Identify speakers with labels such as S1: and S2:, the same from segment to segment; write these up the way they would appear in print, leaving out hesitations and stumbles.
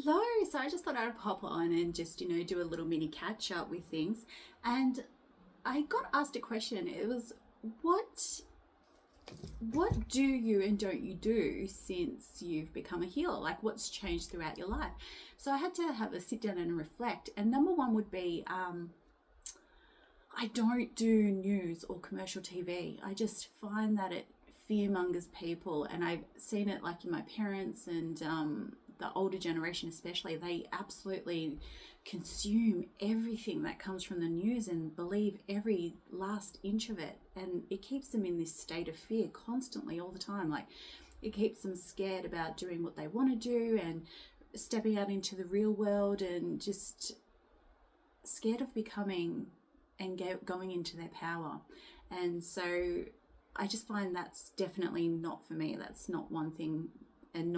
S1: Hello. So I just thought I'd pop on and just, do a little mini catch up with things. And I got asked a question. It was, what what do you and don't you do since you've become a healer? Like, what's changed throughout your life? So I had to have a sit down and reflect. And number one would be, I don't do news or commercial TV. I just find that it fearmongers people, and I've seen it like in my parents and the older generation especially. They absolutely consume everything that comes from the news and believe every last inch of it, and it keeps them in this state of fear constantly all the time. Like, it keeps them scared about doing what they want to do and stepping out into the real world, and just scared of becoming and going into their power. And so I just find that's definitely not for me. That's not one thing, and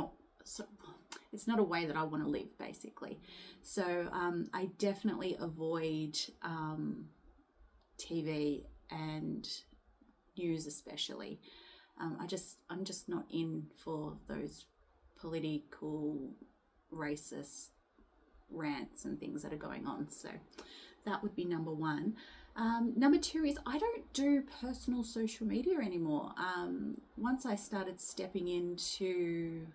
S1: it's not a way that I want to live, basically. So I definitely avoid TV and news, especially. I'm just not in for those political, racist rants and things that are going on. So that would be number one. Number two is, I don't do personal social media anymore. Once I started stepping into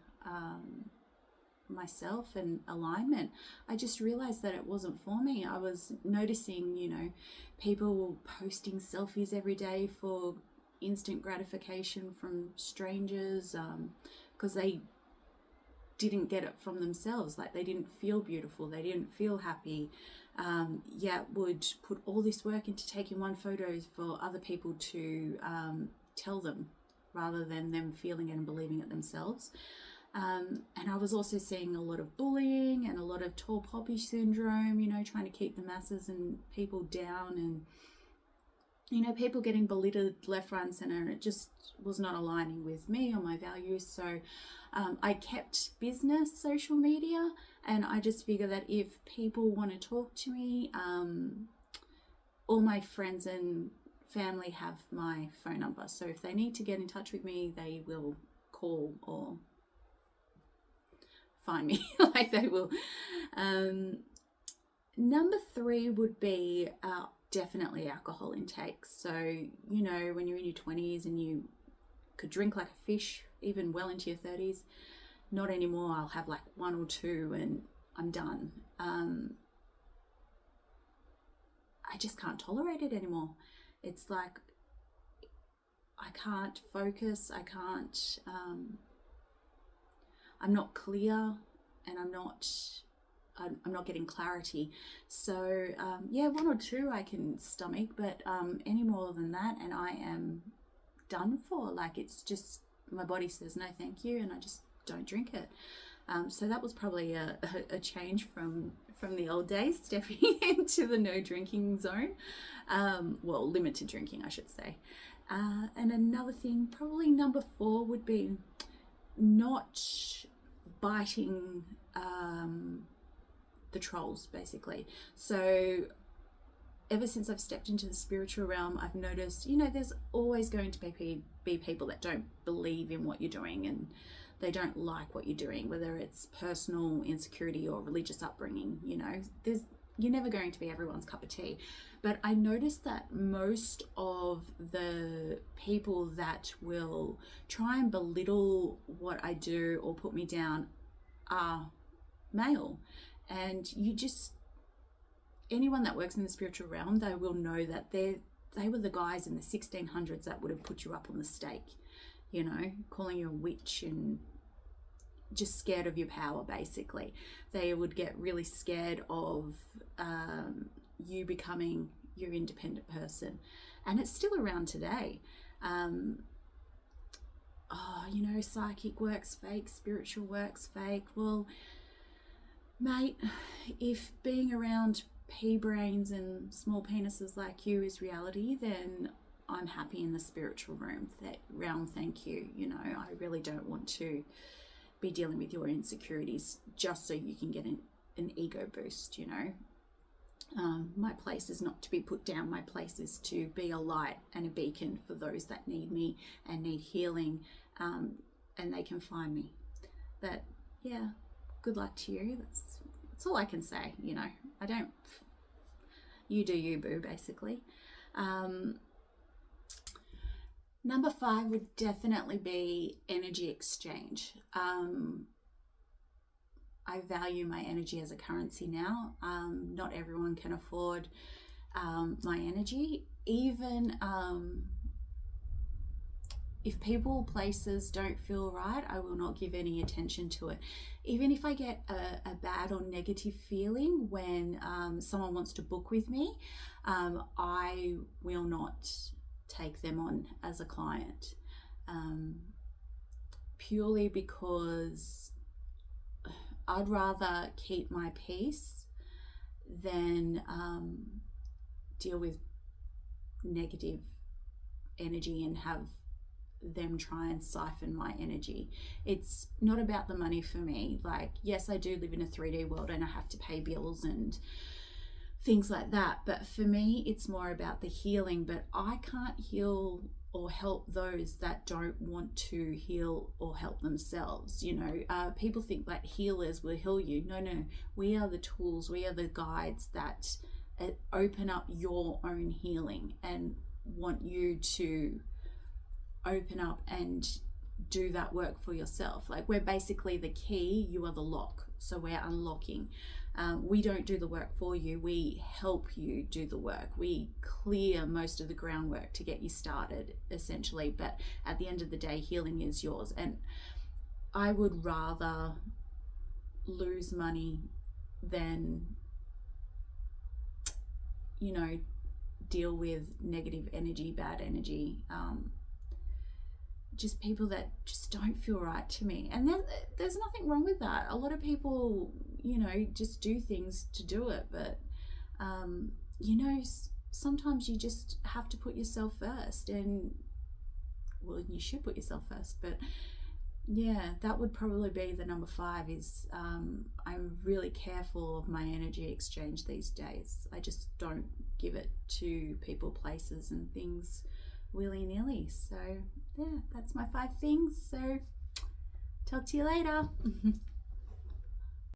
S1: myself and alignment, I just realized that it wasn't for me. I was noticing, people posting selfies every day for instant gratification from strangers, because they didn't get it from themselves. Like, they didn't feel beautiful, they didn't feel happy, yet would put all this work into taking one photo for other people to tell them, rather than them feeling it and believing it themselves. And I was also seeing a lot of bullying and a lot of tall poppy syndrome, trying to keep the masses and people down, and people getting belittled left, right, and center, and it just was not aligning with me or my values. So I kept business social media, and I just figure that if people want to talk to me, all my friends and family have my phone number. So if they need to get in touch with me, they will call or find me. Like, they will. Number three would be definitely alcohol intake. So, when you're in your 20s and you could drink like a fish, even well into your 30s, not anymore. I'll have like one or two and I'm done. I just can't tolerate it anymore. It's like, I can't focus. I'm not clear, and I'm not getting clarity. So one or two I can stomach, but any more than that, and I am done for. Like, it's just, my body says no thank you, and I just don't drink it. So that was probably a change from the old days, stepping into the no drinking zone. Limited drinking, I should say. And another thing, probably number four, would be not biting the trolls, basically. So ever since I've stepped into the spiritual realm, I've noticed, there's always going to be people that don't believe in what you're doing, and they don't like what you're doing, whether it's personal insecurity or religious upbringing. You're never going to be everyone's cup of tea. But I noticed that most of the people that will try and belittle what I do or put me down are male. And anyone that works in the spiritual realm, they will know that they were the guys in the 1600s that would have put you up on the stake, calling you a witch and just scared of your power, basically. They would get really scared of you becoming your independent person. And it's still around today. Psychic work's fake, spiritual work's fake. Well, mate, if being around pea brains and small penises like you is reality, then I'm happy in the spiritual realm. Thank you. I really don't want to be dealing with your insecurities just so you can get an ego boost. My place is not to be put down. My place is to be a light and a beacon for those that need me and need healing, and they can find me. But yeah, good luck to you. That's all I can say. I don't. You do you, boo. Basically. Number 5 would definitely be energy exchange. I value my energy as a currency now. Not everyone can afford my energy. Even if people, places don't feel right, I will not give any attention to it. Even if I get a bad or negative feeling when someone wants to book with me, I will not take them on as a client, purely because I'd rather keep my peace than deal with negative energy and have them try and siphon my energy. It's not about the money for me. Like, yes, I do live in a 3D world and I have to pay bills and things like that, but for me it's more about the healing. But I can't heal or help those that don't want to heal or help themselves. People think that healers will heal you. No, we are the tools, we are the guides that open up your own healing and want you to open up and do that work for yourself. Like, we're basically the key, you are the lock, so we're unlocking. We don't do the work for you, we help you do the work. We clear most of the groundwork to get you started, essentially, but at the end of the day, healing is yours. And I would rather lose money than deal with negative energy, bad energy, just people that just don't feel right to me. And there's nothing wrong with that. A lot of people, just do things to do it, but sometimes you just have to put yourself first, and well, you should put yourself first. But yeah, that would probably be the number 5 is I'm really careful of my energy exchange these days. I just don't give it to people, places and things willy-nilly. So yeah, that's my 5 things. So talk to you later.